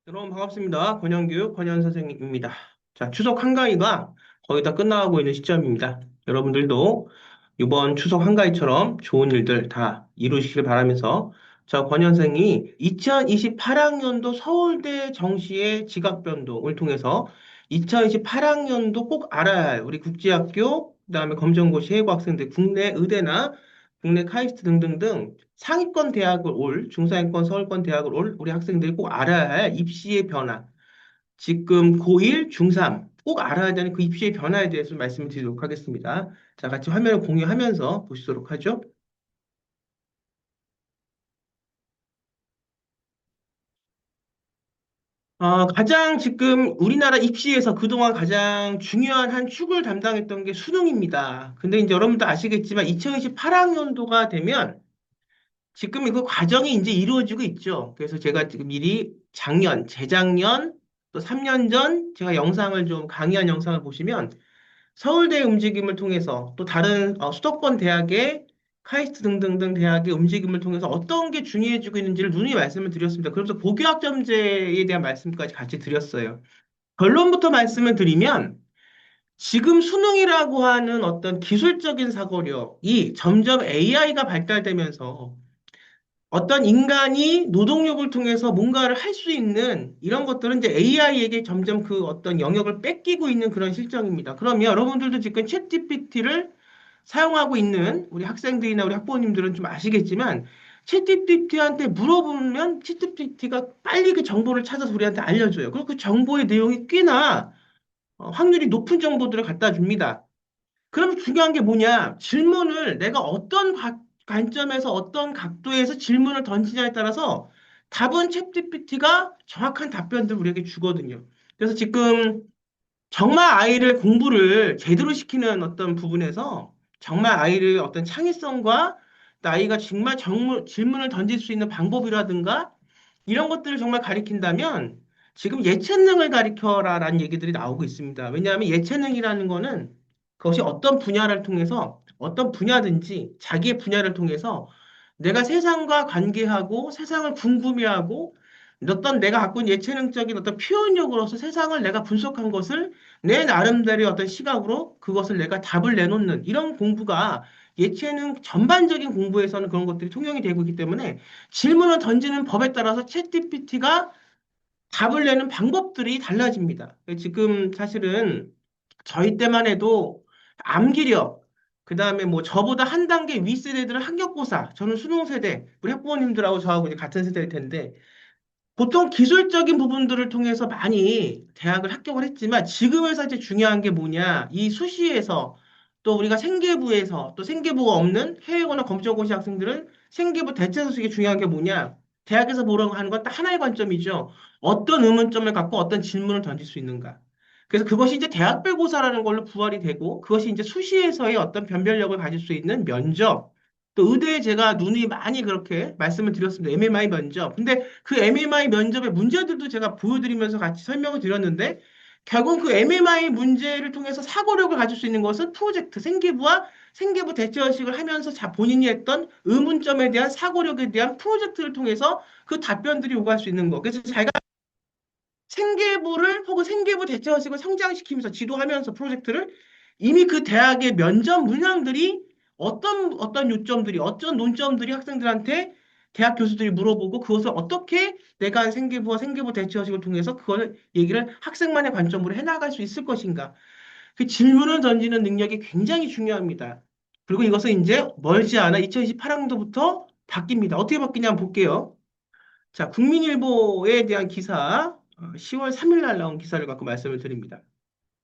여러분 반갑습니다. 권영규 권현 선생님입니다. 자, 추석 한가위가 거의 다 끝나가고 있는 시점입니다. 여러분들도 이번 추석 한가위처럼 좋은 일들 다 이루시길 바라면서 권현 선생이 2028학년도 서울대 정시의 지각 변동을 통해서 2028학년도 꼭 알아야 할 우리 국제학교, 그다음에 검정고시 해외고 학생들 국내 의대나 국내 카이스트 등등등 상위권 대학을 올, 중상위권 서울권 대학을 올 우리 학생들이 꼭 알아야 할 입시의 변화. 지금 고1, 중3 꼭 알아야 되는 그 입시의 변화에 대해서 말씀을 드리도록 하겠습니다. 자, 같이 화면을 공유하면서 보시도록 하죠. 가장 지금 우리나라 입시에서 그동안 가장 중요한 한 축을 담당했던 게 수능입니다. 근데 이제 여러분도 아시겠지만 2028학년도가 되면 지금 그 과정이 이제 이루어지고 있죠. 그래서 제가 지금 미리 작년, 재작년, 또 3년 전 제가 영상을 좀 강의한 영상을 보시면 서울대 움직임을 통해서 또 다른 수도권 대학의 카이스트 등등등 대학의 움직임을 통해서 어떤 게 중요해지고 있는지를 누누이 말씀을 드렸습니다. 그러면서 고교학점제에 대한 말씀까지 같이 드렸어요. 결론부터 말씀을 드리면 지금 수능이라고 하는 어떤 기술적인 사고력이 점점 AI가 발달되면서 어떤 인간이 노동력을 통해서 뭔가를 할 수 있는 이런 것들은 이제 AI에게 점점 그 어떤 영역을 뺏기고 있는 그런 실정입니다. 그러면 여러분들도 지금 챗GPT를 사용하고 있는 우리 학생들이나 우리 학부모님들은 좀 아시겠지만 챗GPT한테 물어보면 챗GPT가 빨리 그 정보를 찾아서 우리한테 알려줘요. 그리고 그 정보의 내용이 꽤나 확률이 높은 정보들을 갖다 줍니다. 그럼 중요한 게 뭐냐? 질문을 내가 어떤 관점에서 어떤 각도에서 질문을 던지냐에 따라서 답은 챗GPT가 정확한 답변들을 우리에게 주거든요. 그래서 지금 정말 아이를 공부를 제대로 시키는 어떤 부분에서 정말 아이를 어떤 창의성과 또 아이가 정말 질문을 던질 수 있는 방법이라든가 이런 것들을 정말 가리킨다면 지금 예체능을 가리켜라라는 얘기들이 나오고 있습니다. 왜냐하면 예체능이라는 거는 그것이 어떤 분야를 통해서 어떤 분야든지 자기의 분야를 통해서 내가 세상과 관계하고 세상을 궁금해하고 어떤 내가 갖고 있는 예체능적인 어떤 표현력으로서 세상을 내가 분석한 것을 내 나름대로의 어떤 시각으로 그것을 내가 답을 내놓는 이런 공부가 예체능 전반적인 공부에서는 그런 것들이 통용이 되고 있기 때문에 질문을 던지는 법에 따라서 챗GPT가 답을 내는 방법들이 달라집니다. 지금 사실은 저희 때만 해도 암기력, 그 다음에 뭐 저보다 한 단계 위 세대들은 학력고사, 저는 수능 세대, 우리 학부모님들하고 저하고 이제 같은 세대일 텐데 보통 기술적인 부분들을 통해서 많이 대학을 합격을 했지만 지금에서 이제 중요한 게 뭐냐? 이 수시에서 또 우리가 생계부에서 또 생계부가 없는 해외거나 검정고시 학생들은 생계부 대체 수식이 중요한 게 뭐냐? 대학에서 보라고 하는 건 딱 하나의 관점이죠. 어떤 의문점을 갖고 어떤 질문을 던질 수 있는가? 그래서 그것이 이제 대학별고사라는 걸로 부활이 되고 그것이 이제 수시에서의 어떤 변별력을 가질 수 있는 면접 또 의대에 제가 눈이 많이 그렇게 말씀을 드렸습니다. MMI 면접. 근데 그 MMI 면접의 문제들도 제가 보여드리면서 같이 설명을 드렸는데 결국 그 MMI 문제를 통해서 사고력을 가질 수 있는 것은 프로젝트, 생계부와 생계부 대체의식을 하면서 본인이 했던 의문점에 대한 사고력에 대한 프로젝트를 통해서 그 답변들이 오갈 수 있는 거. 그래서 자기가 생계부를 혹은 생계부 대체의식을 성장시키면서 지도하면서 프로젝트를 이미 그 대학의 면접 문항들이 어떤 요점들이 어떤 논점들이 학생들한테 대학 교수들이 물어보고 그것을 어떻게 내가 한 생계부와 생계부 대체의식을 통해서 그걸 얘기를 학생만의 관점으로 해나갈 수 있을 것인가. 그 질문을 던지는 능력이 굉장히 중요합니다. 그리고 이것은 이제 멀지 않아 2028학년도부터 바뀝니다. 어떻게 바뀌냐 한번 볼게요. 자, 국민일보에 대한 기사, 10월 3일 날 나온 기사를 갖고 말씀을 드립니다.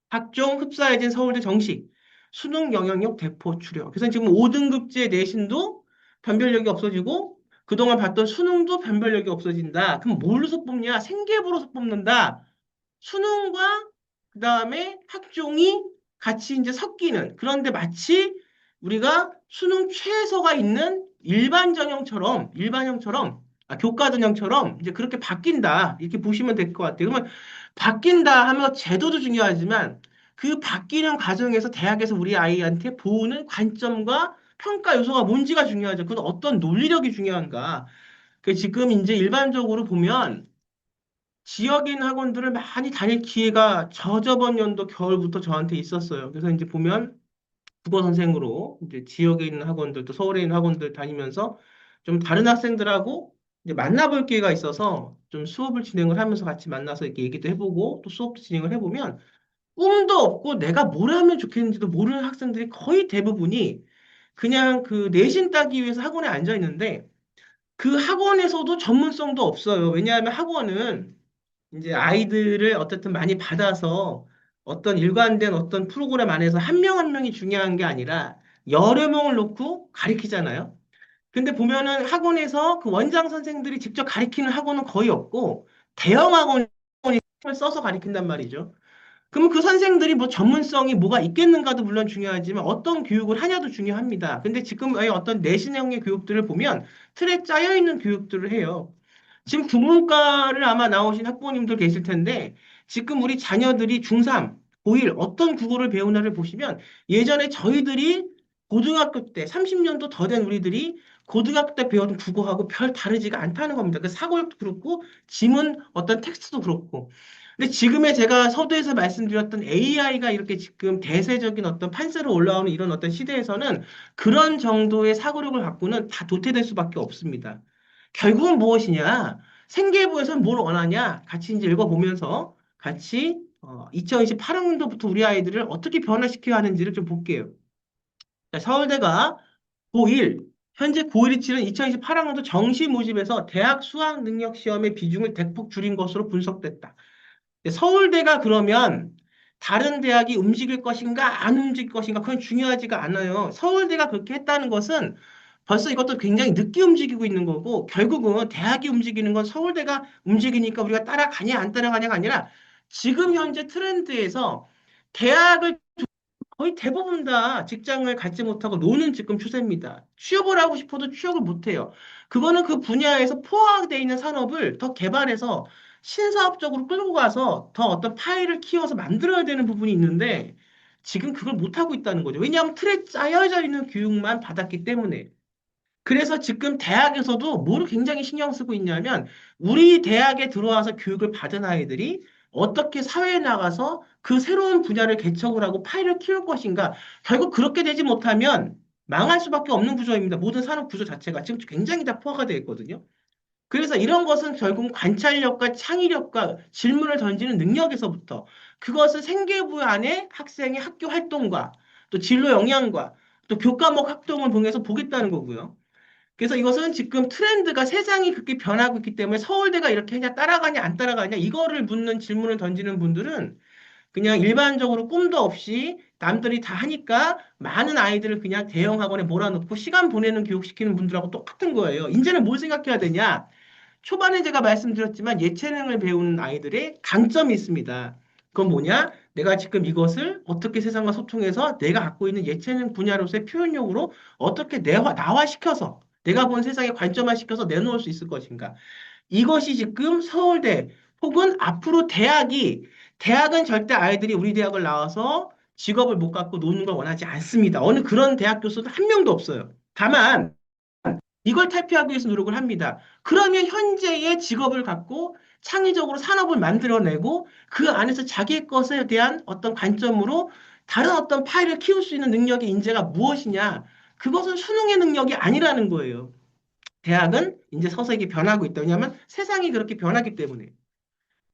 학종 흡사해진 서울대 정시, 수능 영향력 대폭 줄여. 그래서 지금 5등급제 내신도 변별력이 없어지고, 그동안 봤던 수능도 변별력이 없어진다. 그럼 뭘로서 뽑냐? 생계부로서 뽑는다. 수능과 그 다음에 학종이 같이 이제 섞이는. 그런데 마치 우리가 수능 최소가 있는 일반형처럼, 교과 전형처럼 이제 그렇게 바뀐다. 이렇게 보시면 될 것 같아요. 그러면 바뀐다 하면 제도도 중요하지만 그 바뀌는 과정에서 대학에서 우리 아이한테 보는 관점과 평가 요소가 뭔지가 중요하죠. 그건 어떤 논리력이 중요한가. 그 지금 이제 일반적으로 보면 지역에 있는 학원들을 많이 다닐 기회가 저저번 연도 겨울부터 저한테 있었어요. 그래서 이제 보면 국어 선생으로 이제 지역에 있는 학원들 또 서울에 있는 학원들 다니면서 좀 다른 학생들하고 이제 만나볼 기회가 있어서 좀 수업을 진행을 하면서 같이 만나서 이렇게 얘기도 해보고 또 수업도 진행을 해보면 꿈도 없고 내가 뭘 하면 좋겠는지도 모르는 학생들이 거의 대부분이 그냥 그 내신 따기 위해서 학원에 앉아 있는데 그 학원에서도 전문성도 없어요. 왜냐하면 학원은 이제 아이들을 어쨌든 많이 받아서 어떤 일관된 어떤 프로그램 안에서 한 명 한 명이 중요한 게 아니라 여러 명을 놓고 가리키잖아요. 근데 보면은 학원에서 그 원장 선생들이 직접 가리키는 학원은 거의 없고 대형 학원을 써서 가리킨단 말이죠. 그러면 그 선생들이 뭐 전문성이 뭐가 있겠는가도 물론 중요하지만 어떤 교육을 하냐도 중요합니다. 근데 지금의 어떤 내신형의 교육들을 보면 틀에 짜여 있는 교육들을 해요. 지금 국문과를 아마 나오신 학부모님들 계실 텐데 지금 우리 자녀들이 중3, 고1 어떤 국어를 배우나를 보시면 예전에 저희들이 고등학교 때 30년도 더 된 우리들이 고등학교 때 배운 국어하고 별 다르지가 않다는 겁니다. 그 사고력도 그렇고 지문 어떤 텍스트도 그렇고. 근데 지금의 제가 서두에서 말씀드렸던 AI가 이렇게 지금 대세적인 어떤 판세로 올라오는 이런 어떤 시대에서는 그런 정도의 사고력을 갖고는 다 도태될 수밖에 없습니다. 결국은 무엇이냐? 생계부에서는 뭘 원하냐? 같이 이제 읽어보면서 같이 2028학년도부터 우리 아이들을 어떻게 변화시켜야 하는지를 좀 볼게요. 자, 서울대가 고1, 현재 고1이 치른 2028학년도 정시 모집에서 대학 수학 능력 시험의 비중을 대폭 줄인 것으로 분석됐다. 서울대가 그러면 다른 대학이 움직일 것인가, 안 움직일 것인가, 그건 중요하지가 않아요. 서울대가 그렇게 했다는 것은 벌써 이것도 굉장히 늦게 움직이고 있는 거고, 결국은 대학이 움직이는 건 서울대가 움직이니까 우리가 따라가냐, 안 따라가냐가 아니라 지금 현재 트렌드에서 대학을 거의 대부분 다 직장을 갖지 못하고 노는 지금 추세입니다. 취업을 하고 싶어도 취업을 못해요. 그거는 그 분야에서 포화되어 있는 산업을 더 개발해서 신사업적으로 끌고 가서 더 어떤 파일을 키워서 만들어야 되는 부분이 있는데 지금 그걸 못하고 있다는 거죠. 왜냐하면 틀에 짜여져 있는 교육만 받았기 때문에. 그래서 지금 대학에서도 뭐를 굉장히 신경 쓰고 있냐면 우리 대학에 들어와서 교육을 받은 아이들이 어떻게 사회에 나가서 그 새로운 분야를 개척을 하고 파일을 키울 것인가. 결국 그렇게 되지 못하면 망할 수밖에 없는 구조입니다. 모든 산업 구조 자체가 지금 굉장히 다 포화가 되어 있거든요. 그래서 이런 것은 결국 관찰력과 창의력과 질문을 던지는 능력에서부터 그것을 생계부 안에 학생의 학교 활동과 또 진로 역량과 또 교과목 활동을 통해서 보겠다는 거고요. 그래서 이것은 지금 트렌드가 세상이 그렇게 변하고 있기 때문에 서울대가 이렇게 하냐 따라가냐 안 따라가냐 이거를 묻는 질문을 던지는 분들은 그냥 일반적으로 꿈도 없이 남들이 다 하니까 많은 아이들을 그냥 대형 학원에 몰아넣고 시간 보내는 교육시키는 분들하고 똑같은 거예요. 이제는 뭘 생각해야 되냐? 초반에 제가 말씀드렸지만 예체능을 배우는 아이들의 강점이 있습니다. 그건 뭐냐? 내가 지금 이것을 어떻게 세상과 소통해서 내가 갖고 있는 예체능 분야로서의 표현력으로 어떻게 나화시켜서 내가 본 세상에 관점화시켜서 내놓을 수 있을 것인가? 이것이 지금 서울대 혹은 앞으로 대학은 절대 아이들이 우리 대학을 나와서 직업을 못 갖고 노는 걸 원하지 않습니다. 어느 그런 대학 교수도 한 명도 없어요. 다만 이걸 탈피하기 위해서 노력을 합니다. 그러면 현재의 직업을 갖고 창의적으로 산업을 만들어내고 그 안에서 자기의 것에 대한 어떤 관점으로 다른 어떤 파일을 키울 수 있는 능력의 인재가 무엇이냐? 그것은 수능의 능력이 아니라는 거예요. 대학은 이제 서서히 변하고 있다. 왜냐하면 세상이 그렇게 변하기 때문에.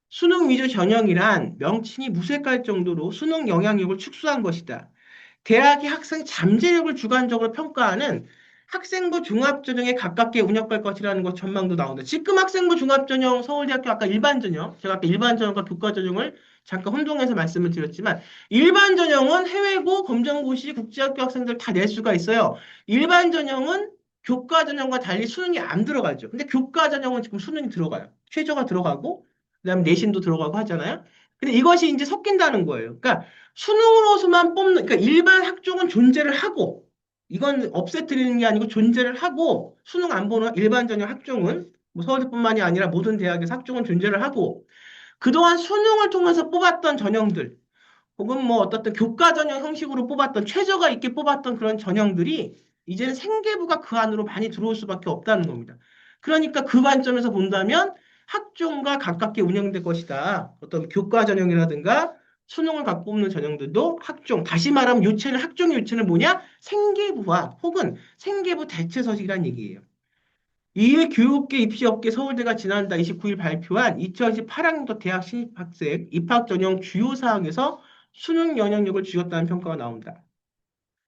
수능 위주 전형이란 명칭이 무색할 정도로 수능 영향력을 축소한 것이다. 대학이 학생 잠재력을 주관적으로 평가하는 학생부 종합전형에 가깝게 운영될 것이라는 것 전망도 나온다. 지금 학생부 종합전형 서울대학교 아까 일반전형, 제가 아까 일반전형과 교과전형을 잠깐 혼동해서 말씀을 드렸지만 일반전형은 해외고 검정고시 국제학교 학생들 다 낼 수가 있어요. 일반전형은 교과전형과 달리 수능이 안 들어가죠. 근데 교과전형은 지금 수능이 들어가요. 최저가 들어가고 그다음에 내신도 들어가고 하잖아요. 근데 이것이 이제 섞인다는 거예요. 그러니까 수능으로서만 뽑는, 그러니까 일반 학종은 존재를 하고, 이건 없애뜨리는 게 아니고 존재를 하고, 수능 안 보는 일반 전형 학종은, 뭐 서울대뿐만이 아니라 모든 대학에서 학종은 존재를 하고, 그동안 수능을 통해서 뽑았던 전형들, 혹은 뭐 어떻든 교과 전형 형식으로 뽑았던, 최저가 있게 뽑았던 그런 전형들이, 이제는 생계부가 그 안으로 많이 들어올 수밖에 없다는 겁니다. 그러니까 그 관점에서 본다면, 학종과 가깝게 운영될 것이다. 어떤 교과 전형이라든가 수능을 갖고 없는 전형들도 학종, 다시 말하면 요체는 학종의 요체는 뭐냐? 생계부와 혹은 생계부 대체서식이라는 얘기예요. 이에 교육계 입시업계 서울대가 지난달 29일 발표한 2018학년도 대학 신입학생 입학 전형 주요 사항에서 수능 영향력을 줄였다는 평가가 나온다.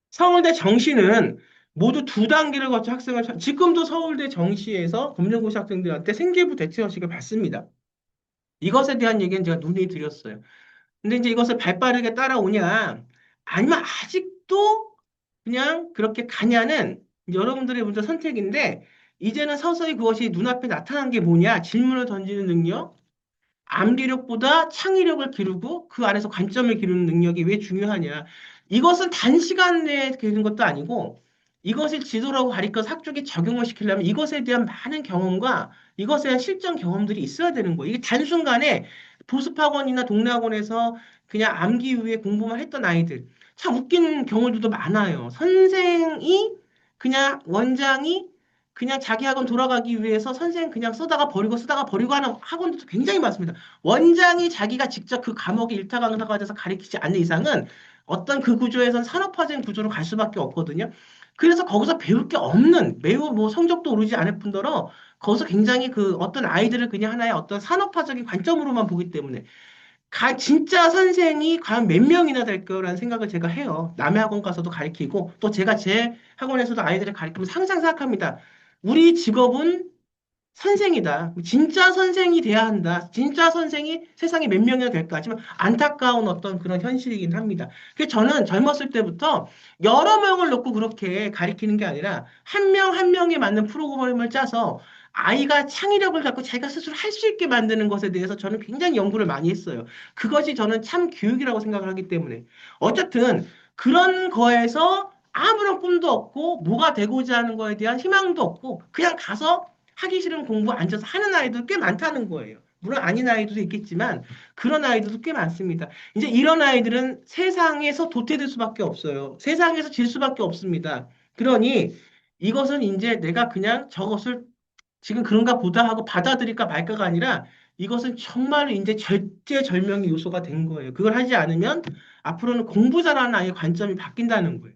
서울대 정시는 모두 두 단계를 거쳐 지금도 서울대 정시에서 검정고시 학생들한테 생계부 대체서식을 받습니다. 이것에 대한 얘기는 제가 논의 드렸어요. 근데 이제 이것을 발빠르게 따라오냐, 아니면 아직도 그냥 그렇게 가냐는 여러분들의 먼저 선택인데, 이제는 서서히 그것이 눈앞에 나타난 게 뭐냐, 질문을 던지는 능력, 암기력보다 창의력을 기르고 그 안에서 관점을 기르는 능력이 왜 중요하냐. 이것은 단시간 내에 되는 것도 아니고 이것을 지도라고 가리켜서 학적에 적용을 시키려면 이것에 대한 많은 경험과 이것에 대한 실전 경험들이 있어야 되는 거예요. 이게 단순간에 보습학원이나 동네 학원에서 그냥 암기 위해 공부만 했던 아이들. 참 웃긴 경우들도 많아요. 선생이 그냥 원장이 그냥 자기 학원 돌아가기 위해서 선생 그냥 쓰다가 버리고 하는 학원도 굉장히 많습니다. 원장이 자기가 직접 그 과목의 일타 강사가 돼서 가르치지 않는 이상은 어떤 그 구조에선 산업화된 구조로 갈 수밖에 없거든요. 그래서 거기서 배울 게 없는 매우 뭐 성적도 오르지 않을 뿐더러 거기서 굉장히 그 어떤 아이들을 그냥 하나의 어떤 산업화적인 관점으로만 보기 때문에 진짜 선생이 과연 몇 명이나 될 거라는 생각을 제가 해요. 남의 학원 가서도 가르치고 또 제가 제 학원에서도 아이들을 가르치면서 항상 생각합니다. 우리 직업은 선생이다. 진짜 선생이 돼야 한다. 진짜 선생이 세상에 몇 명이나 될까? 하지만 안타까운 어떤 그런 현실이긴 합니다. 그래서 저는 젊었을 때부터 여러 명을 놓고 그렇게 가리키는 게 아니라 한 명 한 명에 맞는 프로그램을 짜서 아이가 창의력을 갖고 자기가 스스로 할 수 있게 만드는 것에 대해서 저는 굉장히 연구를 많이 했어요. 그것이 저는 참 교육이라고 생각을 하기 때문에. 어쨌든 그런 거에서 아무런 꿈도 없고 뭐가 되고자 하는 거에 대한 희망도 없고 그냥 가서 하기 싫은 공부 앉아서 하는 아이들 꽤 많다는 거예요. 물론 아닌 아이들도 있겠지만 그런 아이들도 꽤 많습니다. 이제 이런 아이들은 세상에서 도태될 수밖에 없어요. 세상에서 질 수밖에 없습니다. 그러니 이것은 이제 내가 그냥 저것을 지금 그런가 보다 하고 받아들일까 말까가 아니라 이것은 정말 이제 절제절명의 요소가 된 거예요. 그걸 하지 않으면 앞으로는 공부 잘하는 아이의 관점이 바뀐다는 거예요.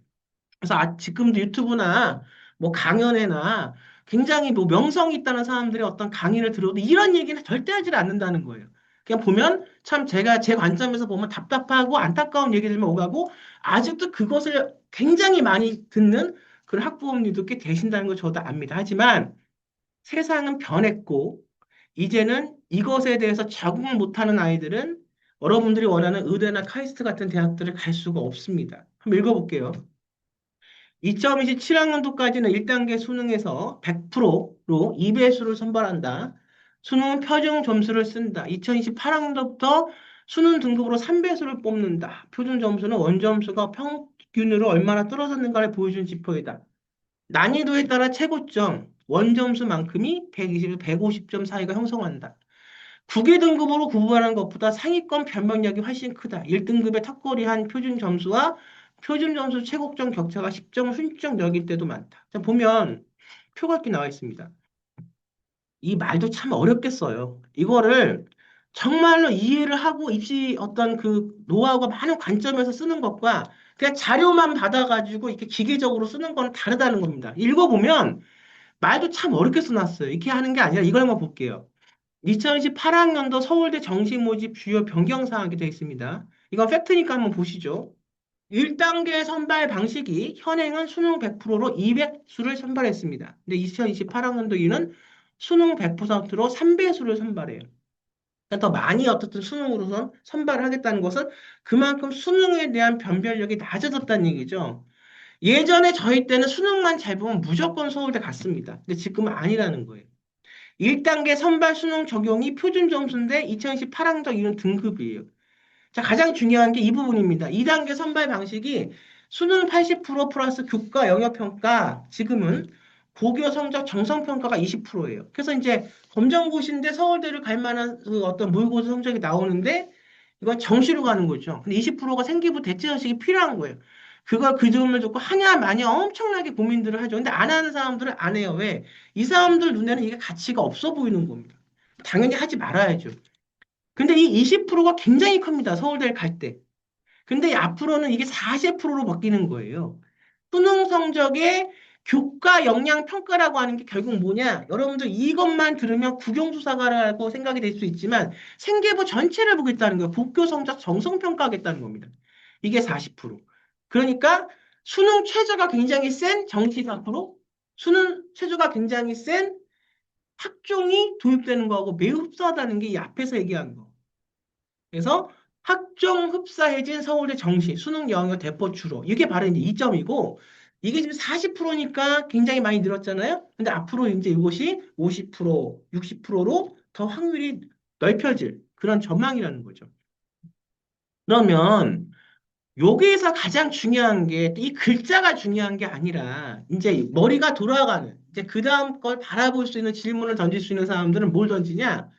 그래서 지금도 유튜브나 뭐 강연회나 굉장히 뭐 명성이 있다는 사람들의 어떤 강의를 들어도 이런 얘기는 절대 하지 않는다는 거예요. 그냥 보면 참 제가 제 관점에서 보면 답답하고 안타까운 얘기들만 오가고 아직도 그것을 굉장히 많이 듣는 그런 학부모님도 꽤 계신다는 걸 저도 압니다. 하지만 세상은 변했고 이제는 이것에 대해서 적응을 못하는 아이들은 여러분들이 원하는 의대나 카이스트 같은 대학들을 갈 수가 없습니다. 한번 읽어볼게요. 2027학년도까지는 1단계 수능에서 100%로 2배수를 선발한다. 수능은 표준 점수를 쓴다. 2028학년도부터 수능 등급으로 3배수를 뽑는다. 표준 점수는 원점수가 평균으로 얼마나 떨어졌는가를 보여준 지표이다. 난이도에 따라 최고점, 원점수만큼이 120, 150점 사이가 형성한다. 국외 등급으로 구분하는 것보다 상위권 변별력이 훨씬 크다. 1등급의 턱걸이한 표준 점수와 표준 점수 최고점 격차가 10점 훌쩍 넘길 때도 많다. 자, 보면 표가 이렇게 나와 있습니다. 이 말도 참 어렵겠어요. 이거를 정말로 이해를 하고 입시 어떤 그 노하우가 많은 관점에서 쓰는 것과 그냥 자료만 받아가지고 이렇게 기계적으로 쓰는 거는 다르다는 겁니다. 읽어보면 말도 참 어렵게 써놨어요. 이렇게 하는 게 아니라 이걸 한번 볼게요. 2028학년도 서울대 정시 모집 주요 변경 사항이 되어 있습니다. 이건 팩트니까 한번 보시죠. 1단계 선발 방식이 현행은 수능 100%로 200수를 선발했습니다. 근데 2028학년도에는 수능 100%로 3배수를 선발해요. 그러니까 더 많이 어떻든 수능으로선 선발을 하겠다는 것은 그만큼 수능에 대한 변별력이 낮아졌다는 얘기죠. 예전에 저희 때는 수능만 잘 보면 무조건 서울대 갔습니다. 근데 지금은 아니라는 거예요. 1단계 선발 수능 적용이 표준 점수인데 2028학년 이런 등급이에요. 자, 가장 중요한 게 이 부분입니다. 2단계 선발 방식이 수능 80% 플러스 교과 영역평가, 지금은 고교 성적 정성평가가 20%예요. 그래서 이제 검정고시인데 서울대를 갈 만한 그 어떤 모의고사 성적이 나오는데 이건 정시로 가는 거죠. 근데 20%가 생기부 대체형식이 필요한 거예요. 그걸 그 점을 듣고 하냐 마냐 엄청나게 고민들을 하죠. 근데 안 하는 사람들은 안 해요. 왜? 이 사람들 눈에는 이게 가치가 없어 보이는 겁니다. 당연히 하지 말아야죠. 근데 이 20%가 굉장히 큽니다. 서울대를 갈 때. 근데 앞으로는 이게 40%로 바뀌는 거예요. 수능 성적의 교과 역량 평가라고 하는 게 결국 뭐냐? 여러분들 이것만 들으면 국영수사과라고 생각이 될 수 있지만 생계부 전체를 보겠다는 거예요. 국교 성적 정성 평가하겠다는 겁니다. 이게 40%. 그러니까 수능 최저가 굉장히 센 정시 4%, 수능 최저가 굉장히 센 학종이 도입되는 거하고 매우 흡사하다는 게 이 앞에서 얘기한 거. 그래서 학종 흡사해진 서울대 정시, 수능 영역 대포 추로. 이게 바로 이제 이점이고, 이게 지금 40%니까 굉장히 많이 늘었잖아요. 근데 앞으로 이제 이것이 50%, 60%로 더 확률이 넓혀질 그런 전망이라는 거죠. 그러면 여기에서 가장 중요한 게 이 글자가 중요한 게 아니라 이제 머리가 돌아가는 이제 그 다음 걸 바라볼 수 있는 질문을 던질 수 있는 사람들은 뭘 던지냐?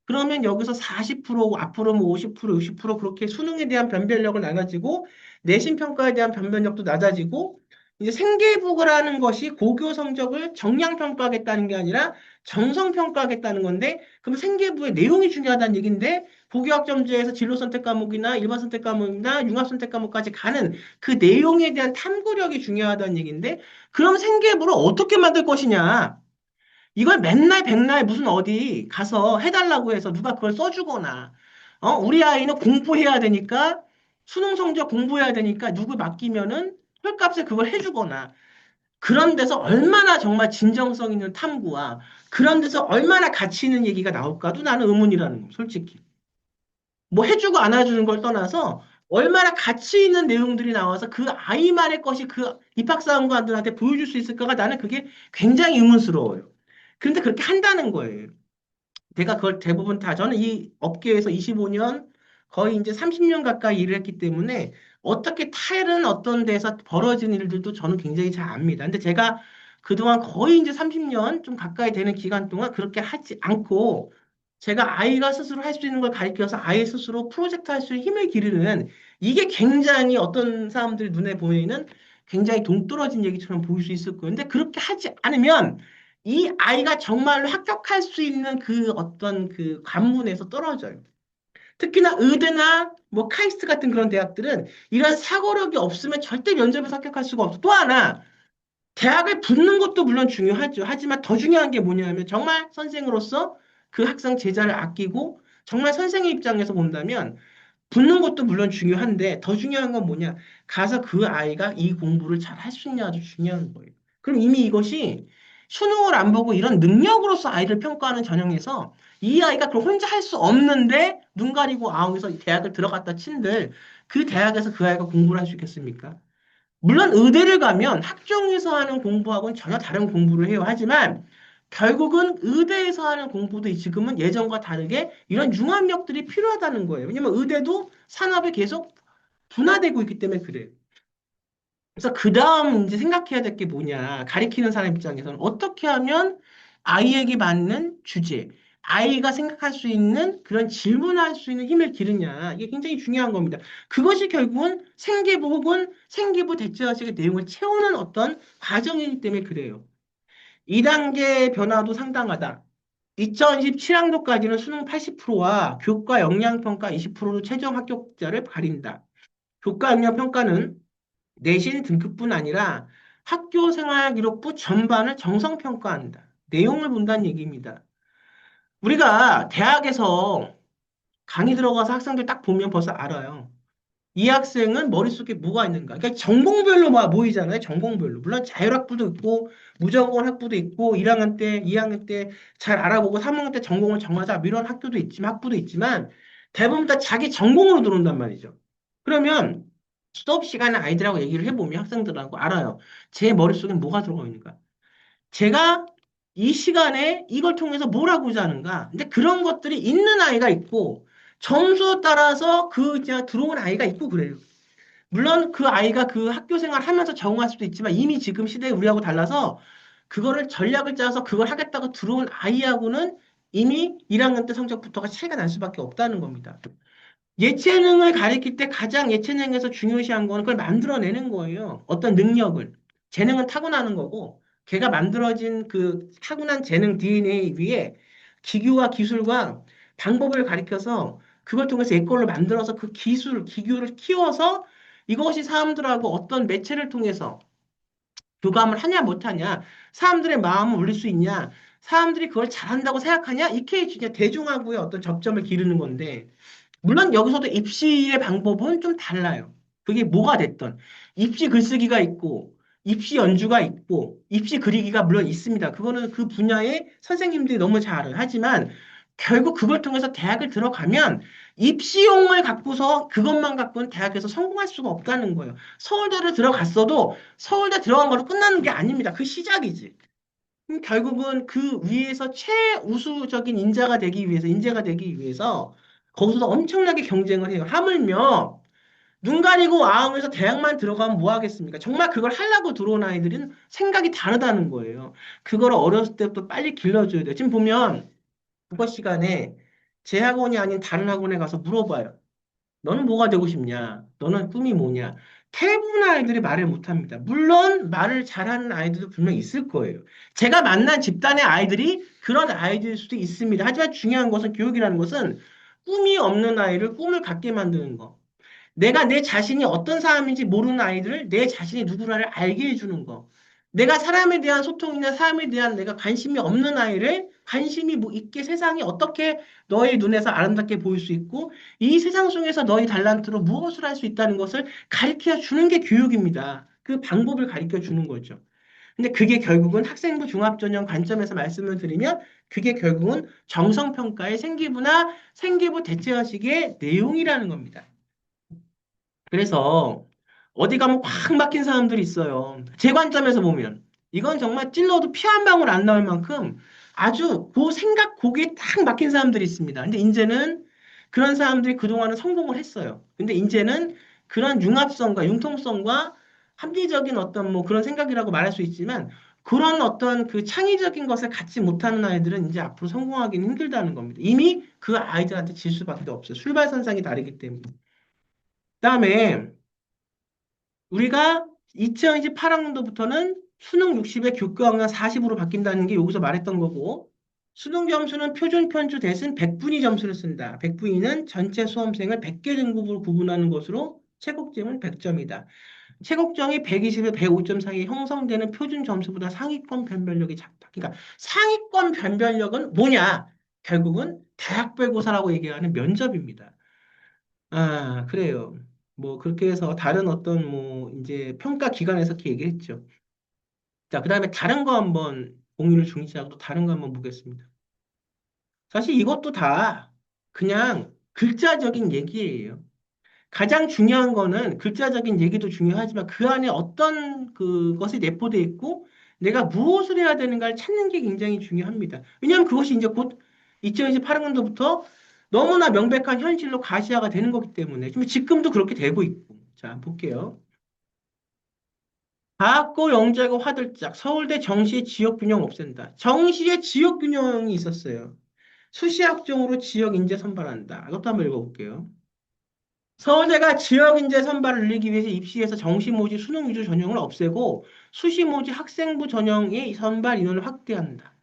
그러면 여기서 40% 앞으로 뭐 50%, 60% 그렇게 수능에 대한 변별력은 낮아지고 내신 평가에 대한 변별력도 낮아지고 이제 생계부고라는 것이 고교 성적을 정량 평가하겠다는 게 아니라 정성 평가하겠다는 건데 그럼 생계부의 내용이 중요하다는 얘기인데 고교학점제에서 진로 선택 과목이나 일반 선택 과목이나 융합 선택 과목까지 가는 그 내용에 대한 탐구력이 중요하다는 얘기인데 그럼 생계부를 어떻게 만들 것이냐? 이걸 맨날 백날 무슨 어디 가서 해달라고 해서 누가 그걸 써주거나, 우리 아이는 공부해야 되니까, 수능 성적 공부해야 되니까 누구 맡기면은 헐값에 그걸 해주거나, 그런 데서 얼마나 정말 진정성 있는 탐구와 그런 데서 얼마나 가치 있는 얘기가 나올까도 나는 의문이라는 거, 솔직히. 뭐 해주고 안 해주는 걸 떠나서 얼마나 가치 있는 내용들이 나와서 그 아이만의 것이 그 입학사원관들한테 보여줄 수 있을까가 나는 그게 굉장히 의문스러워요. 그런데 그렇게 한다는 거예요. 제가 그걸 대부분 다, 저는 이 업계에서 25년, 거의 이제 30년 가까이 일을 했기 때문에 어떻게 타일은 어떤 데서 벌어지는 일들도 저는 굉장히 잘 압니다. 근데 제가 그동안 거의 이제 30년 좀 가까이 되는 기간 동안 그렇게 하지 않고 제가 아이가 스스로 할 수 있는 걸 가르쳐서 아이 스스로 프로젝트 할 수 있는 힘을 기르는 이게 굉장히 어떤 사람들 눈에 보이는 굉장히 동떨어진 얘기처럼 보일 수 있을 거예요. 근데 그렇게 하지 않으면 이 아이가 정말로 합격할 수 있는 그 어떤 그 관문에서 떨어져요. 특히나 의대나 뭐 카이스트 같은 그런 대학들은 이런 사고력이 없으면 절대 면접에서 합격할 수가 없어. 또 하나, 대학을 붙는 것도 물론 중요하죠. 하지만 더 중요한 게 뭐냐면 정말 선생으로서 그 학생 제자를 아끼고 정말 선생의 입장에서 본다면 붙는 것도 물론 중요한데 더 중요한 건 뭐냐? 가서 그 아이가 이 공부를 잘 할 수 있냐 아주 중요한 거예요. 그럼 이미 이것이 수능을 안 보고 이런 능력으로서 아이를 평가하는 전형에서 이 아이가 그걸 혼자 할 수 없는데 눈 가리고 아웅해서 대학을 들어갔다 친들 그 대학에서 그 아이가 공부를 할 수 있겠습니까? 물론 의대를 가면 학종에서 하는 공부하고는 전혀 다른 공부를 해요. 하지만 결국은 의대에서 하는 공부도 지금은 예전과 다르게 이런 융합력들이 필요하다는 거예요. 왜냐면 의대도 산업에 계속 분화되고 있기 때문에 그래요. 그래서 그 다음 이제 생각해야 될 게 뭐냐. 가리키는 사람 입장에서는 어떻게 하면 아이에게 맞는 주제, 아이가 생각할 수 있는 그런 질문할 수 있는 힘을 기르냐. 이게 굉장히 중요한 겁니다. 그것이 결국은 생계부 혹은 생계부 대체화식의 내용을 채우는 어떤 과정이기 때문에 그래요. 2단계 변화도 상당하다. 2027학년도까지는 수능 80%와 교과 역량평가 20%로 최종 합격자를 가린다. 교과 역량평가는 내신 등급뿐 아니라 학교 생활 기록부 전반을 정성평가한다. 내용을 본다는 얘기입니다. 우리가 대학에서 강의 들어가서 학생들 딱 보면 벌써 알아요. 이 학생은 머릿속에 뭐가 있는가. 그러니까 전공별로 막 모이잖아요. 전공별로. 물론 자율학부도 있고, 무전공 학부도 있고, 1학년 때, 2학년 때 잘 알아보고 3학년 때 전공을 정하자. 이런 학교도 있지만, 학부도 있지만, 대부분 다 자기 전공으로 들어온단 말이죠. 그러면 수업 시간에 아이들하고 얘기를 해보면 학생들하고 알아요. 제 머릿속에 뭐가 들어가 있는가. 제가 이 시간에 이걸 통해서 뭘 하고자 하는가. 근데 그런 것들이 있는 아이가 있고, 점수에 따라서 그 이제 들어온 아이가 있고 그래요. 물론 그 아이가 그 학교 생활 하면서 적응할 수도 있지만 이미 지금 시대에 우리하고 달라서 그거를 전략을 짜서 그걸 하겠다고 들어온 아이하고는 이미 1학년 때 성적부터가 차이가 날 수밖에 없다는 겁니다. 예체능을 가리킬 때 가장 예체능에서 중요시한 거는 그걸 만들어내는 거예요. 어떤 능력을. 재능은 타고나는 거고 걔가 만들어진 그 타고난 재능 DNA 위에 기교와 기술과 방법을 가리켜서 그걸 통해서 내 걸로 만들어서 그 기술, 기교를 키워서 이것이 사람들하고 어떤 매체를 통해서 교감을 하냐 못하냐, 사람들의 마음을 울릴 수 있냐, 사람들이 그걸 잘한다고 생각하냐, 이게 진짜 대중하고의 어떤 접점을 기르는 건데, 물론 여기서도 입시의 방법은 좀 달라요. 그게 뭐가 됐던. 입시 글쓰기가 있고, 입시 연주가 있고, 입시 그리기가 물론 있습니다. 그거는 그 분야의 선생님들이 너무 잘 알아요. 하지만 결국 그걸 통해서 대학을 들어가면 입시용을 갖고서 그것만 갖고는 대학에서 성공할 수가 없다는 거예요. 서울대를 들어갔어도 서울대 들어간 거로 끝나는 게 아닙니다. 그 시작이지. 결국은 그 위에서 최우수적인 인자가 되기 위해서, 인재가 되기 위해서 거기서 엄청나게 경쟁을 해요. 하물며 눈 가리고 아웅해서 대학만 들어가면 뭐 하겠습니까? 정말 그걸 하려고 들어온 아이들은 생각이 다르다는 거예요. 그걸 어렸을 때부터 빨리 길러줘야 돼요. 지금 보면 국어 시간에 제 학원이 아닌 다른 학원에 가서 물어봐요. 너는 뭐가 되고 싶냐? 너는 꿈이 뭐냐? 대부분 아이들이 말을 못합니다. 물론 말을 잘하는 아이들도 분명 있을 거예요. 제가 만난 집단의 아이들이 그런 아이들일 수도 있습니다. 하지만 중요한 것은 교육이라는 것은 꿈이 없는 아이를 꿈을 갖게 만드는 거. 내가 내 자신이 어떤 사람인지 모르는 아이들을 내 자신이 누구라를 알게 해주는 거. 내가 사람에 대한 소통이나 사람에 대한 내가 관심이 없는 아이를 관심이 뭐 있게 세상이 어떻게 너의 눈에서 아름답게 보일 수 있고 이 세상 속에서 너의 달란트로 무엇을 할 수 있다는 것을 가르쳐 주는 게 교육입니다. 그 방법을 가르쳐 주는 거죠. 근데 그게 결국은 학생부 종합전형 관점에서 말씀을 드리면 그게 결국은 정성평가의 생기부나 생기부 대체의식의 내용이라는 겁니다. 그래서 어디 가면 꽉 막힌 사람들이 있어요. 제 관점에서 보면 이건 정말 찔러도 피 한 방울 안 나올 만큼 아주 그 생각 고기에 딱 막힌 사람들이 있습니다. 근데 이제는 그런 사람들이 그동안은 성공을 했어요. 근데 이제는 그런 융합성과 융통성과 합리적인 어떤 뭐 그런 생각이라고 말할 수 있지만 그런 어떤 그 창의적인 것을 갖지 못하는 아이들은 이제 앞으로 성공하기는 힘들다는 겁니다. 이미 그 아이들한테 질 수밖에 없어요. 출발선상이 다르기 때문에. 그다음에 우리가 2028학년도부터는 수능 60에 교과학년 40으로 바뀐다는 게 여기서 말했던 거고, 수능 점수는 표준 편주 대신 100분위 점수를 쓴다. 100분위는 전체 수험생을 100개 등급으로 구분하는 것으로 최고점은 100점이다. 최고점이 120에 105점 사이에 형성되는 표준 점수보다 상위권 변별력이 작다. 그러니까 상위권 변별력은 뭐냐? 결국은 대학별고사라고 얘기하는 면접입니다. 아, 그래요. 뭐, 그렇게 해서 다른 어떤 뭐, 이제 평가 기관에서 이렇게 얘기했죠. 자, 그 다음에 다른 거 한번 공유를 중지하고 또 다른 거 한번 보겠습니다. 사실 이것도 다 그냥 글자적인 얘기예요. 가장 중요한 거는 글자적인 얘기도 중요하지만 그 안에 어떤 그것이 내포되어 있고 내가 무엇을 해야 되는가를 찾는 게 굉장히 중요합니다. 왜냐하면 그것이 이제 곧 2028학년도부터 너무나 명백한 현실로 가시화가 되는 거기 때문에 지금도 그렇게 되고 있고. 자, 볼게요. 과학고 영재고 화들짝 서울대 정시의 지역균형 없앤다. 정시의 지역균형이 있었어요. 수시학종으로 지역 인재 선발한다. 이것도 한번 읽어볼게요. 서울대가 지역 인재 선발을 늘리기 위해서 입시에서 정시 모집 수능 위주 전형을 없애고 수시 모집 학생부 전형의 선발 인원을 확대한다.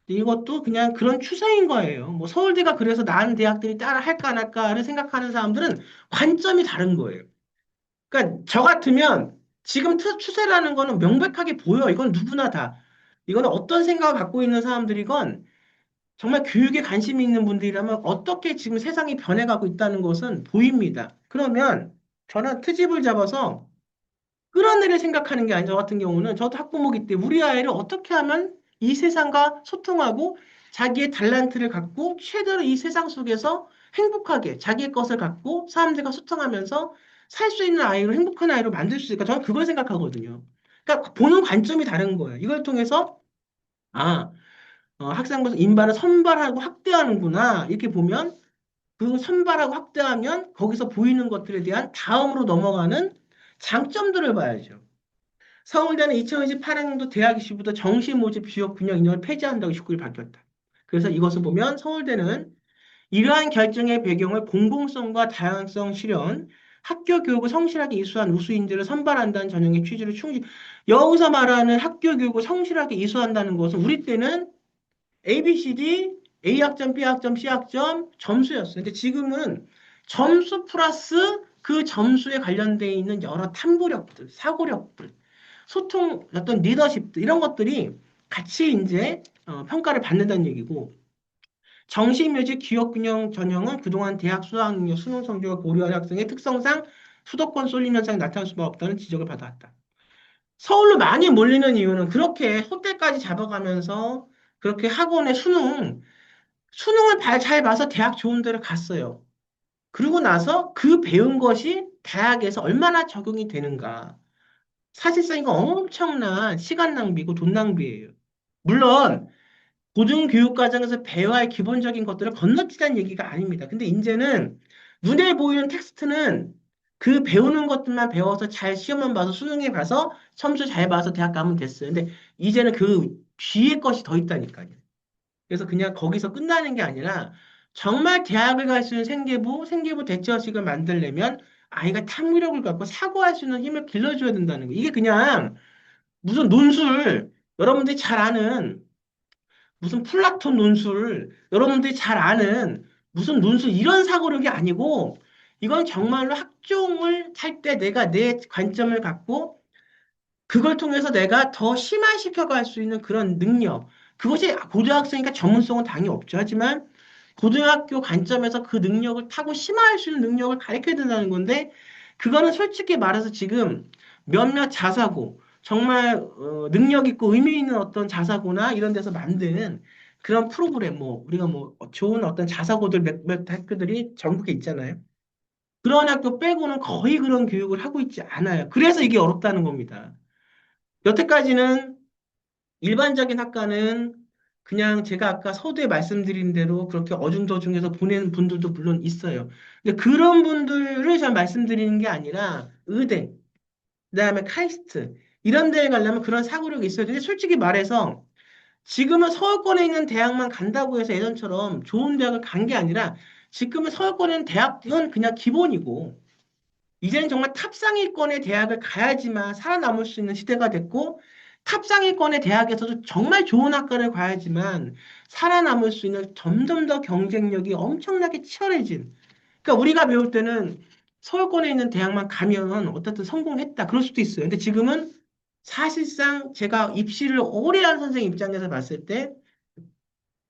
이것도 그냥 그런 추세인 거예요. 뭐 서울대가 그래서 나은 대학들이 따라 할까 안 할까를 생각하는 사람들은 관점이 다른 거예요. 그러니까 저 같으면 지금 추세라는 거는 명백하게 보여. 이건 누구나 다. 이거는 어떤 생각을 갖고 있는 사람들이건 정말 교육에 관심이 있는 분들이라면 어떻게 지금 세상이 변해가고 있다는 것은 보입니다. 그러면 저는 트집을 잡아서 끌어내릴 생각하는 게 아니라 저 같은 경우는 저도 학부모기 때문에 우리 아이를 어떻게 하면 이 세상과 소통하고 자기의 달란트를 갖고 최대로 이 세상 속에서 행복하게 자기의 것을 갖고 사람들과 소통하면서 살 수 있는 아이로 행복한 아이로 만들 수 있을까? 저는 그걸 생각하거든요. 그러니까 보는 관점이 다른 거예요. 이걸 통해서 아, 학생부에서 인바를 선발하고 확대하는구나. 이렇게 보면 그 선발하고 확대하면 거기서 보이는 것들에 대한 다음으로 넘어가는 장점들을 봐야죠. 서울대는 2028학년도 대학 입시부터 정시 모집 지역 균형 인형을 폐지한다고 19일 밝혔다. 그래서 이것을 보면 서울대는 이러한 결정의 배경을 공공성과 다양성 실현, 학교 교육을 성실하게 이수한 우수인재를 선발한다는 전형의 취지를 충실. 여기서 말하는 학교 교육을 성실하게 이수한다는 것은 우리 때는 ABCD A학점, B학점, C학점, 점수였어요. 근데 지금은 점수 플러스 그 점수에 관련돼 있는 여러 탐구력들, 사고력들, 소통, 어떤 리더십들, 이런 것들이 같이 이제 평가를 받는다는 얘기고, 정시묘지 기억균형 전형은 그동안 대학 수학능력, 수능 성적을 고려한 학생의 특성상 수도권 쏠림 현상이 나타날 수밖에 없다는 지적을 받아왔다. 서울로 많이 몰리는 이유는 그렇게 호텔까지 잡아가면서 그렇게 학원에 수능을 잘 봐서 대학 좋은 데를 갔어요. 그러고 나서 그 배운 것이 대학에서 얼마나 적용이 되는가. 사실상 이거 엄청난 시간 낭비고 돈 낭비예요. 물론 고등교육 과정에서 배워야 할 기본적인 것들을 건너뛰자는 얘기가 아닙니다. 근데 이제는 눈에 보이는 텍스트는 그 배우는 것들만 배워서 잘 시험만 봐서 수능에 가서 점수 잘 봐서 대학 가면 됐어요. 근데 이제는 그 뒤에 것이 더 있다니까요. 그래서 그냥 거기서 끝나는 게 아니라 정말 대학을 갈 수 있는 생계부 대처식을 만들려면 아이가 탐구력을 갖고 사고할 수 있는 힘을 길러줘야 된다는 거. 이게 그냥 무슨 논술, 여러분들이 잘 아는 무슨 플라톤 논술, 여러분들이 잘 아는 무슨 논술 이런 사고력이 아니고 이건 정말로 학종을 할 때 내가 내 관점을 갖고 그걸 통해서 내가 더 심화시켜 갈 수 있는 그런 능력. 그것이 고등학생이니까 전문성은 당연히 없죠. 하지만 고등학교 관점에서 그 능력을 타고 심화할 수 있는 능력을 가르쳐야 된다는 건데, 그거는 솔직히 말해서 지금 몇몇 자사고, 정말 능력 있고 의미 있는 어떤 자사고나 이런 데서 만드는 그런 프로그램, 뭐, 우리가 뭐 좋은 어떤 자사고들 몇몇 학교들이 전국에 있잖아요. 그런 학교 빼고는 거의 그런 교육을 하고 있지 않아요. 그래서 이게 어렵다는 겁니다. 여태까지는 일반적인 학과는 그냥 제가 아까 서두에 말씀드린 대로 그렇게 어중저중해서 보내는 분들도 물론 있어요. 근데 그런 분들을 제가 말씀드리는 게 아니라 의대, 그다음에 카이스트 이런 데에 가려면 그런 사고력이 있어요. 근데 솔직히 말해서 지금은 서울권에 있는 대학만 간다고 해서 예전처럼 좋은 대학을 간 게 아니라 지금은 서울권에 있는 대학은 그냥 기본이고 이제는 정말 탑상위권의 대학을 가야지만 살아남을 수 있는 시대가 됐고, 탑상위권의 대학에서도 정말 좋은 학과를 가야지만 살아남을 수 있는 점점 더 경쟁력이 엄청나게 치열해진. 그러니까 우리가 배울 때는 서울권에 있는 대학만 가면 어떻든 성공했다. 그럴 수도 있어요. 근데 지금은 사실상 제가 입시를 오래 한 선생님 입장에서 봤을 때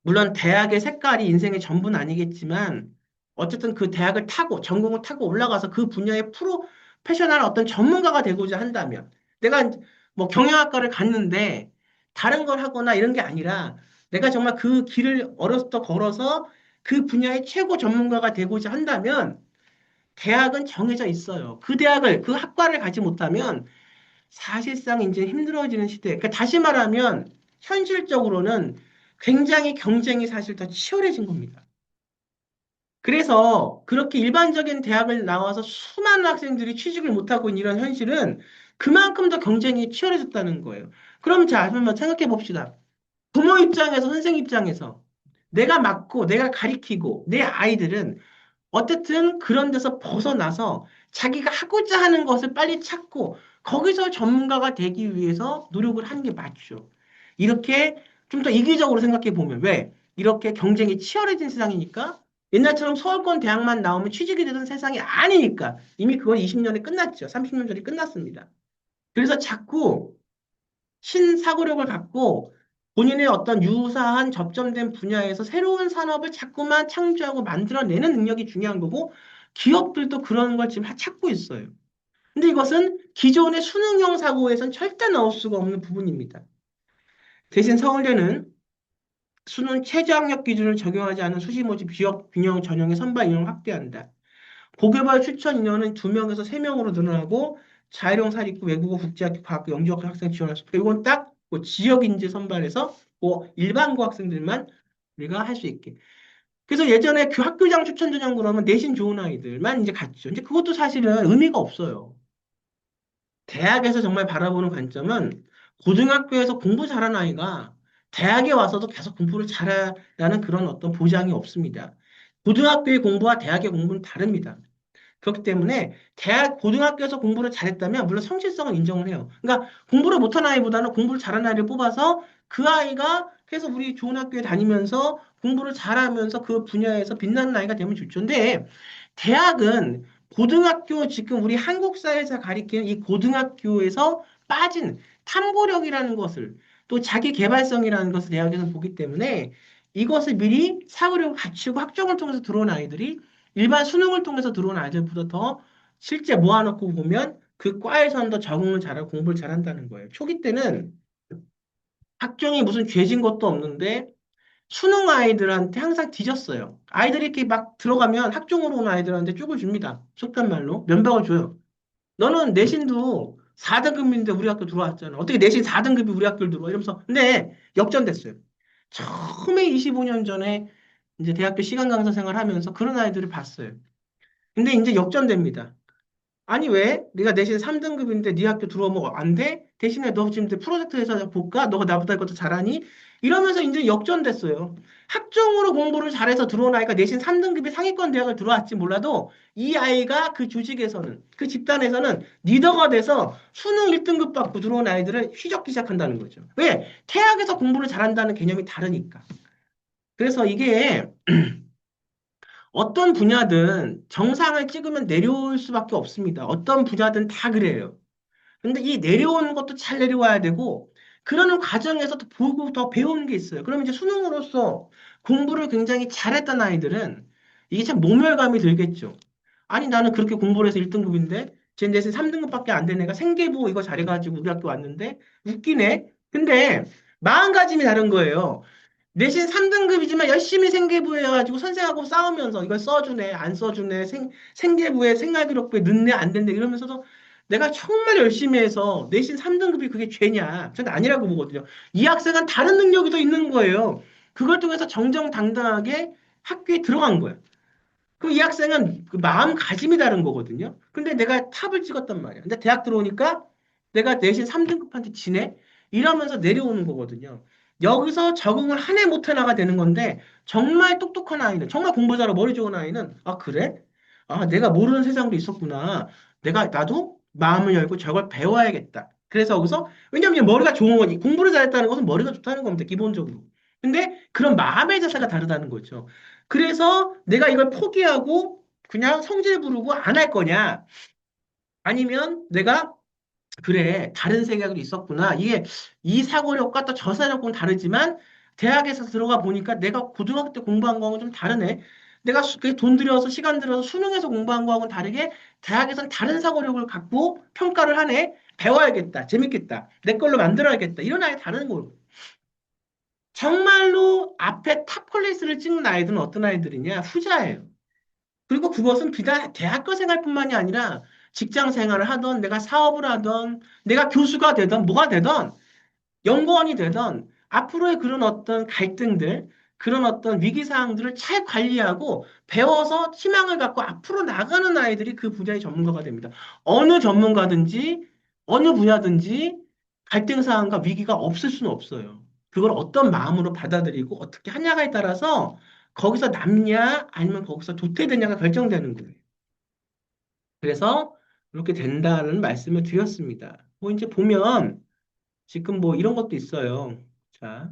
물론 대학의 색깔이 인생의 전부는 아니겠지만 어쨌든 그 대학을 타고 전공을 타고 올라가서 그 분야의 프로페셔널 어떤 전문가가 되고자 한다면 내가 뭐 경영학과를 갔는데 다른 걸 하거나 이런 게 아니라 내가 정말 그 길을 어려서 걸어서 그 분야의 최고 전문가가 되고자 한다면 대학은 정해져 있어요. 그 대학을 그 학과를 가지 못하면 사실상 이제 힘들어지는 시대. 그러니까 다시 말하면 현실적으로는 굉장히 경쟁이 사실 더 치열해진 겁니다. 그래서 그렇게 일반적인 대학을 나와서 수많은 학생들이 취직을 못하고 있는 이런 현실은 그만큼 더 경쟁이 치열해졌다는 거예요. 그럼 자, 한번 생각해 봅시다. 부모 입장에서, 선생 입장에서 내가 맡고, 내가 가리키고, 내 아이들은 어쨌든 그런 데서 벗어나서 자기가 하고자 하는 것을 빨리 찾고 거기서 전문가가 되기 위해서 노력을 하는 게 맞죠. 이렇게 좀 더 이기적으로 생각해 보면 왜? 이렇게 경쟁이 치열해진 세상이니까 옛날처럼 서울권 대학만 나오면 취직이 되던 세상이 아니니까 이미 그건 20년에 끝났죠. 30년 전에 끝났습니다. 그래서 자꾸 신사고력을 갖고 본인의 어떤 유사한 접점된 분야에서 새로운 산업을 자꾸만 창조하고 만들어내는 능력이 중요한 거고 기업들도 그런 걸 지금 찾고 있어요. 근데 이것은 기존의 수능형 사고에선 절대 나올 수가 없는 부분입니다. 대신 서울대는 수능 최저학력 기준을 적용하지 않은 수시모집 지역 균형 전형의 선발 인원을 확대한다. 고개발 추천 인원은 2명에서 3명으로 늘어나고 자율형 사립고 외국어 국제학교 과학교 영주학교 학생 지원할 수 있고 이건 딱뭐 지역 인재 선발해서 뭐 일반고 학생들만 우리가 할 수 있게. 그래서 예전에 그 학교장 추천 전형 그러면 내신 좋은 아이들만 이제 갔죠. 이제 그것도 사실은 의미가 없어요. 대학에서 정말 바라보는 관점은 고등학교에서 공부 잘하는 아이가 대학에 와서도 계속 공부를 잘하라는 그런 어떤 보장이 없습니다. 고등학교의 공부와 대학의 공부는 다릅니다. 그렇기 때문에 대학, 고등학교에서 공부를 잘했다면 물론 성실성은 인정을 해요. 그러니까 공부를 못한 아이보다는 공부를 잘하는 아이를 뽑아서 그 아이가 계속 우리 좋은 학교에 다니면서 공부를 잘하면서 그 분야에서 빛나는 아이가 되면 좋죠. 근데 대학은 고등학교 지금 우리 한국 사회에서 가리키는 이 고등학교에서 빠진 탐구력이라는 것을 또 자기 개발성이라는 것을 대학에서 보기 때문에 이것을 미리 사고력을 갖추고 학종을 통해서 들어온 아이들이 일반 수능을 통해서 들어온 아이들보다 더 실제 모아놓고 보면 그 과에서는 더 적응을 잘하고 공부를 잘한다는 거예요. 초기 때는 학종이 무슨 죄진 것도 없는데 수능 아이들한테 항상 뒤졌어요. 아이들이 이렇게 막 들어가면 학종으로 온 아이들한테 쪽을 줍니다. 속단 말로 면박을 줘요. 너는 내신도 4등급인데 우리 학교 들어왔잖아. 어떻게 내신 4등급이 우리 학교를 들어와? 이러면서. 근데 역전됐어요. 처음에 25년 전에 이제 대학교 시간 강사 생활하면서 그런 아이들을 봤어요. 근데 이제 역전됩니다. 아니 왜? 네가 내신 3등급인데 네 학교 들어오면 안 돼? 대신에 너 지금 프로젝트 회사 볼까? 너가 나보다 이것도 잘하니? 이러면서 이제 역전됐어요. 학종으로 공부를 잘해서 들어온 아이가 내신 3등급의 상위권 대학을 들어왔지 몰라도 이 아이가 그 조직에서는 그 집단에서는 리더가 돼서 수능 1등급 받고 들어온 아이들을 휘젓기 시작한다는 거죠. 왜? 태학에서 공부를 잘한다는 개념이 다르니까. 그래서 이게 어떤 분야든 정상을 찍으면 내려올 수밖에 없습니다. 어떤 분야든 다 그래요. 근데 이 내려오는 것도 잘 내려와야 되고, 그러는 과정에서 더 보고 더 배우는 게 있어요. 그러면 이제 수능으로서 공부를 굉장히 잘했던 아이들은 이게 참 모멸감이 들겠죠. 아니, 나는 그렇게 공부를 해서 1등급인데, 쟤 내신 3등급밖에 안 된 애가 생계부 이거 잘해가지고 우리 학교 왔는데, 웃기네? 근데 마음가짐이 다른 거예요. 내신 3등급이지만 열심히 생계부해가지고 선생하고 싸우면서 이걸 써주네, 안 써주네, 생계부에 생활기록부에 넣네, 안 됐네, 이러면서도 내가 정말 열심히 해서 내신 3등급이 그게 죄냐? 저는 아니라고 보거든요. 이 학생은 다른 능력이 더 있는 거예요. 그걸 통해서 정정당당하게 학교에 들어간 거예요. 그럼 이 학생은 그 마음가짐이 다른 거거든요. 근데 내가 탑을 찍었단 말이야. 근데 대학 들어오니까 내가 내신 3등급한테 지네? 이러면서 내려오는 거거든요. 여기서 적응을 한 해 못 해나가 되는 건데, 정말 똑똑한 아이는, 정말 공부 잘하고 머리 좋은 아이는, 아, 그래? 아, 내가 모르는 세상도 있었구나. 나도 마음을 열고 저걸 배워야겠다. 그래서 여기서, 왜냐면 머리가 좋은 거니, 공부를 잘했다는 것은 머리가 좋다는 겁니다, 기본적으로. 근데 그런 마음의 자세가 다르다는 거죠. 그래서 내가 이걸 포기하고 그냥 성질 부르고 안 할 거냐? 아니면 내가 그래, 다른 생각도 있었구나. 이게 이 사고력과 또 저 사고력은 다르지만 대학에서 들어가 보니까 내가 고등학교 때 공부한 거하고는 좀 다르네. 내가 돈 들여서 시간 들여서 수능에서 공부한 거하고는 다르게 대학에서는 다른 사고력을 갖고 평가를 하네. 배워야겠다. 재밌겠다. 내 걸로 만들어야겠다. 이런 아이 다른 거고. 정말로 앞에 탑 퀄리티를 찍는 아이들은 어떤 아이들이냐? 후자예요. 그리고 그것은 비단 대학교 생활뿐만이 아니라 직장 생활을 하던 내가 사업을 하던 내가 교수가 되던 뭐가 되던 연구원이 되던 앞으로의 그런 어떤 갈등들 그런 어떤 위기 사항들을 잘 관리하고 배워서 희망을 갖고 앞으로 나가는 아이들이 그 분야의 전문가가 됩니다. 어느 전문가든지 어느 분야든지 갈등 사항과 위기가 없을 수는 없어요. 그걸 어떤 마음으로 받아들이고 어떻게 하냐에 따라서 거기서 남냐 아니면 거기서 도태되냐가 결정되는 거예요. 그래서 이렇게 된다는 말씀을 드렸습니다. 뭐 이제 보면 지금 뭐 이런 것도 있어요. 자,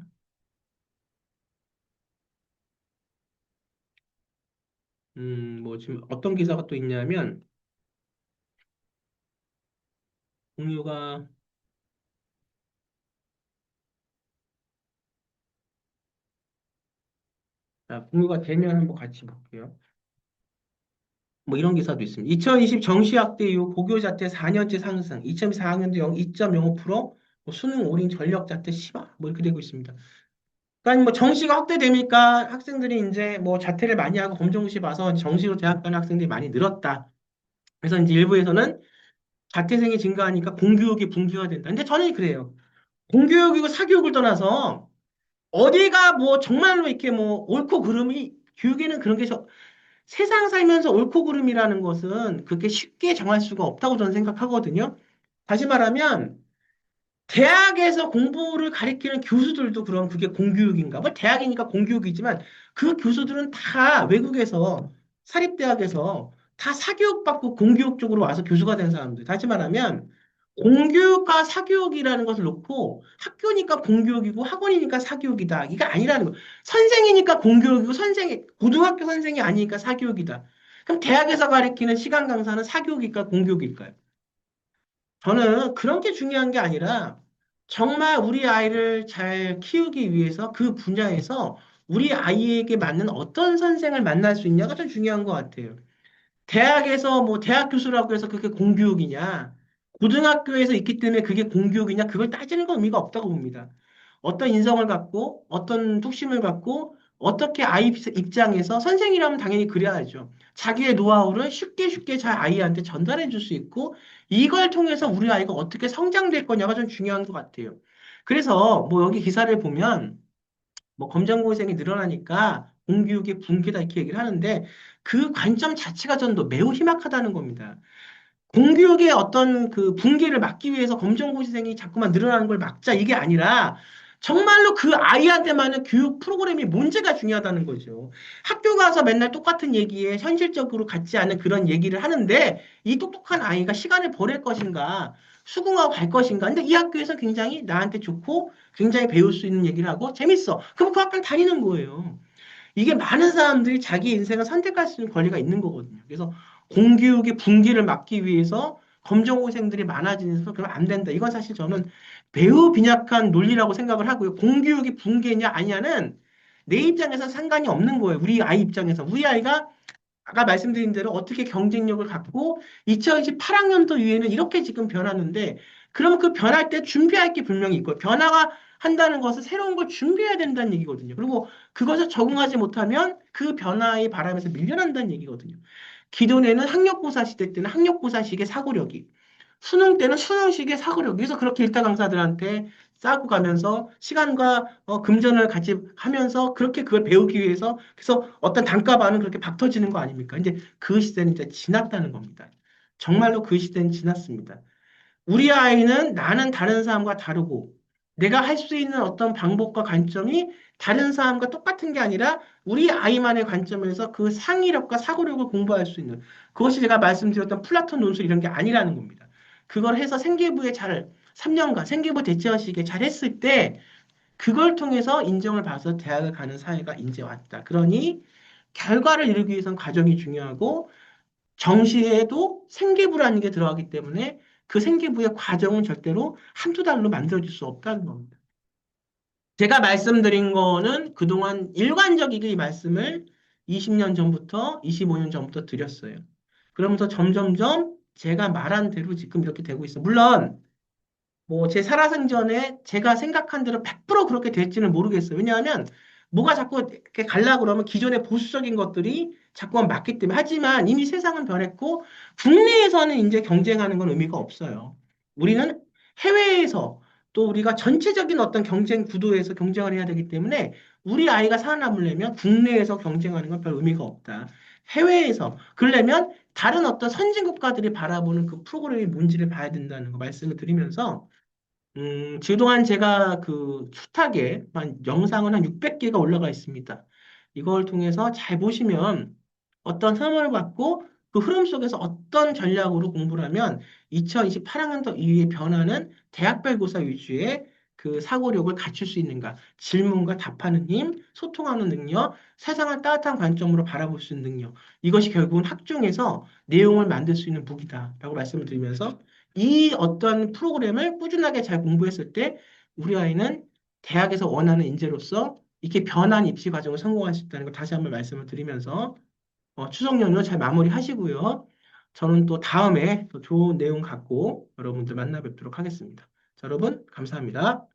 뭐 지금 어떤 기사가 또 있냐면 공유가 공유가 되면 한번 같이 볼게요. 뭐 이런 기사도 있습니다. 2020 정시학대 이후 고교 자퇴 4년째 상승, 2024학년도 2.05%, 뭐 수능 올인 전력 자퇴 10화, 뭐 이렇게 되고 있습니다. 그러니까 뭐 정시가 확대되니까 학생들이 이제 뭐 자퇴를 많이 하고 검정고시 봐서 정시로 대학 가는 학생들이 많이 늘었다. 그래서 이제 일부에서는 자퇴생이 증가하니까 공교육이 붕괴화된다. 근데 저는 그래요. 공교육이고 사교육을 떠나서 어디가 뭐 정말로 이렇게 뭐 옳고 그름이 교육에는 그런 게 세상 살면서 옳고 그름이라는 것은 그렇게 쉽게 정할 수가 없다고 저는 생각하거든요. 다시 말하면 대학에서 공부를 가리키는 교수들도 그럼 그게 공교육인가? 뭐 대학이니까 공교육이지만 그 교수들은 다 외국에서 사립대학에서 다 사교육받고 공교육 쪽으로 와서 교수가 된 사람들. 다시 말하면 공교육과 사교육이라는 것을 놓고 학교니까 공교육이고 학원이니까 사교육이다. 이게 아니라는 거. 선생이니까 공교육이고 고등학교 선생이 아니니까 사교육이다. 그럼 대학에서 가르치는 시간 강사는 사교육일까 공교육일까요? 저는 그런 게 중요한 게 아니라 정말 우리 아이를 잘 키우기 위해서 그 분야에서 우리 아이에게 맞는 어떤 선생을 만날 수 있냐가 좀 중요한 것 같아요. 대학에서 뭐 대학 교수라고 해서 그게 공교육이냐, 고등학교에서 있기 때문에 그게 공교육이냐, 그걸 따지는 건 의미가 없다고 봅니다. 어떤 인성을 갖고, 어떤 뚝심을 갖고, 어떻게 아이 입장에서 선생이라면 당연히 그래야죠. 자기의 노하우를 쉽게 쉽게 잘 아이한테 전달해 줄 수 있고, 이걸 통해서 우리 아이가 어떻게 성장될 거냐가 좀 중요한 것 같아요. 그래서 뭐 여기 기사를 보면 뭐 검정고생이 늘어나니까 공교육의 붕괴다 이렇게 얘기를 하는데 그 관점 자체가 전도 매우 희박하다는 겁니다. 공교육의 어떤 그 붕괴를 막기 위해서 검정고시생이 자꾸만 늘어나는 걸 막자 이게 아니라 정말로 그 아이한테만은 교육 프로그램이 문제가 중요하다는 거죠. 학교 가서 맨날 똑같은 얘기에 현실적으로 같지 않은 그런 얘기를 하는데 이 똑똑한 아이가 시간을 보낼 것인가 수긍하고 갈 것인가. 근데 이 학교에서 굉장히 나한테 좋고 굉장히 배울 수 있는 얘기를 하고 재밌어. 그럼 그 학교를 다니는 거예요. 이게 많은 사람들이 자기 인생을 선택할 수 있는 권리가 있는 거거든요. 그래서 공교육의 붕괴를 막기 위해서 검정고생들이 많아지면서 그러면 안 된다. 이건 사실 저는 매우 빈약한 논리라고 생각을 하고요. 공교육이 붕괴냐 아니냐는 내 입장에서 상관이 없는 거예요. 우리 아이 입장에서. 우리 아이가 아까 말씀드린 대로 어떻게 경쟁력을 갖고 2028학년도 이후에는 이렇게 지금 변하는데 그러면 그 변할 때 준비할 게 분명히 있고 변화가 한다는 것은 새로운 걸 준비해야 된다는 얘기거든요. 그리고 그것을 적응하지 못하면 그 변화의 바람에서 밀려난다는 얘기거든요. 기존에는 학력고사 시대 때는 학력고사식의 사고력이 수능 때는 수능식의 사고력. 그래서 그렇게 일타 강사들한테 쌓고 가면서 시간과 금전을 같이 하면서 그렇게 그걸 배우기 위해서 그래서 어떤 단가반은 그렇게 박 터지는 거 아닙니까? 이제 그 시대는 이제 지났다는 겁니다. 정말로 그 시대는 지났습니다. 우리 아이는 나는 다른 사람과 다르고 내가 할 수 있는 어떤 방법과 관점이 다른 사람과 똑같은 게 아니라 우리 아이만의 관점에서 그 상의력과 사고력을 공부할 수 있는 그것이 제가 말씀드렸던 플라톤 논술 이런 게 아니라는 겁니다. 그걸 해서 생계부에 잘 3년간 생계부 대체화식에 잘 했을 때 그걸 통해서 인정을 받아서 대학을 가는 사회가 이제 왔다. 그러니 결과를 이루기 위해서는 과정이 중요하고 정시에도 생계부라는 게 들어가기 때문에 그 생계부의 과정은 절대로 한두 달로 만들어질 수 없다는 겁니다. 제가 말씀드린 거는 그동안 일관적이게 이 말씀을 20년 전부터 25년 전부터 드렸어요. 그러면서 점점점 제가 말한 대로 지금 이렇게 되고 있어요. 물론 뭐 제 살아생전에 제가 생각한 대로 100% 그렇게 될지는 모르겠어요. 왜냐하면 뭐가 자꾸 이렇게 가려고 그러면 기존의 보수적인 것들이 자꾸만 맞기 때문에. 하지만 이미 세상은 변했고 국내에서는 이제 경쟁하는 건 의미가 없어요. 우리는 해외에서 또 우리가 전체적인 어떤 경쟁 구도에서 경쟁을 해야 되기 때문에 우리 아이가 살아남으려면 국내에서 경쟁하는 건 별 의미가 없다. 해외에서 그러려면 다른 어떤 선진 국가들이 바라보는 그 프로그램이 뭔지를 봐야 된다는 거 말씀을 드리면서 그동안 제가 그 숱하게 영상은 한 600개가 올라가 있습니다. 이걸 통해서 잘 보시면 어떤 흐름을 받고 그 흐름 속에서 어떤 전략으로 공부를 하면 2028학년도 이후의 변화는 대학별 고사 위주의 그 사고력을 갖출 수 있는가, 질문과 답하는 힘, 소통하는 능력, 세상을 따뜻한 관점으로 바라볼 수 있는 능력, 이것이 결국은 학종에서 내용을 만들 수 있는 무기다라고 말씀을 드리면서 이 어떤 프로그램을 꾸준하게 잘 공부했을 때 우리 아이는 대학에서 원하는 인재로서 이렇게 변한 입시 과정을 성공할 수 있다는 걸 다시 한번 말씀을 드리면서 추석 연휴 잘 마무리하시고요. 저는 또 다음에 또 좋은 내용 갖고 여러분들 만나 뵙도록 하겠습니다. 자, 여러분, 감사합니다.